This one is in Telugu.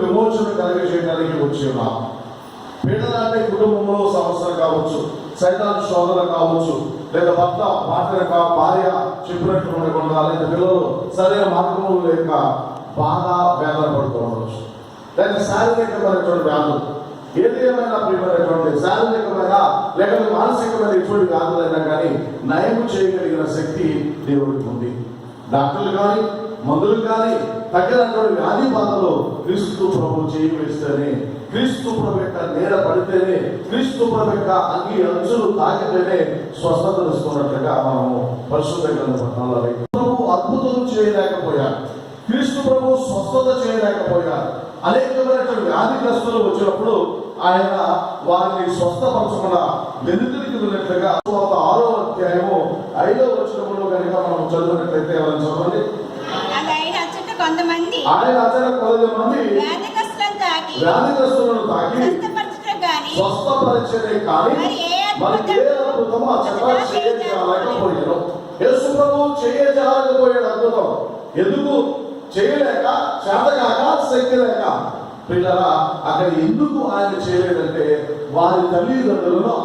విమోచన కలిగజేయడానికి వచ్చి ఉన్నాం. పీడన అంటే కుటుంబంలో సమస్యలు కావచ్చు, సైతాన్ శోధన కావచ్చు, లేదా భర్త భార్య చెప్పినట్టు ఉండకుండా, లేదా పిల్లలు సరైన మార్గంలో లేక బాధ వేదన పడుతూ ఉండవచ్చు, లేదా శారీరకమైనటువంటి వ్యాధులు, ఏది ఏమైనా ప్రియమైనటువంటి శారీరకమైన లేక మానసికమైన ఎటువంటి వ్యాధులైనా కానీ నయం చేయగలిగిన శక్తి దేవుడికి ఉంది. డాక్టర్లు కానీ మందులు కానీ తగ్గినటువంటి వ్యాధి బాధలు క్రీస్తు ప్రభు చేయి వేస్తేనే, క్రీస్తు ప్రభు యొక్క నేల పడితేనే, క్రీస్తు ప్రభు యొక్క అంగి అంచులు తాకితేనే స్వస్థత ఇస్తున్నట్లుగా మనము పరిశుద్ధ గ్రంథంలో ప్రభు అద్భుతం చేయలేకపోయారు, క్రీస్తు ప్రభు స్వస్థత చేయలేకపోయారు. అనేకమైనటువంటి వ్యాధిగ్రస్తులు వచ్చినప్పుడు ఆయన వారిని స్వస్థపరచకుండా వెనుతిరిగి వెళ్ళినట్లుగా 6వ అధ్యాయము 5వ వచనంలో కనుక మనం చదివినట్లయితే ఎవరైనా చదవండి. ఆయన అతను కొంతమంది వ్యాధిగ్రస్తులను తాకి స్వస్థపరిచే కానీ మనకి ఏ అద్భుతం చేయలేకపోయాడు. యేసు ప్రభు చేయజాలకపోయాడు అద్భుతం. ఎందుకు చేయలేక, చేతగాక, శక్తి లేక. పిల్లరా, అక్కడ ఎందుకు ఆయన చేయలేదంటే వారి తల్లిదండ్రులను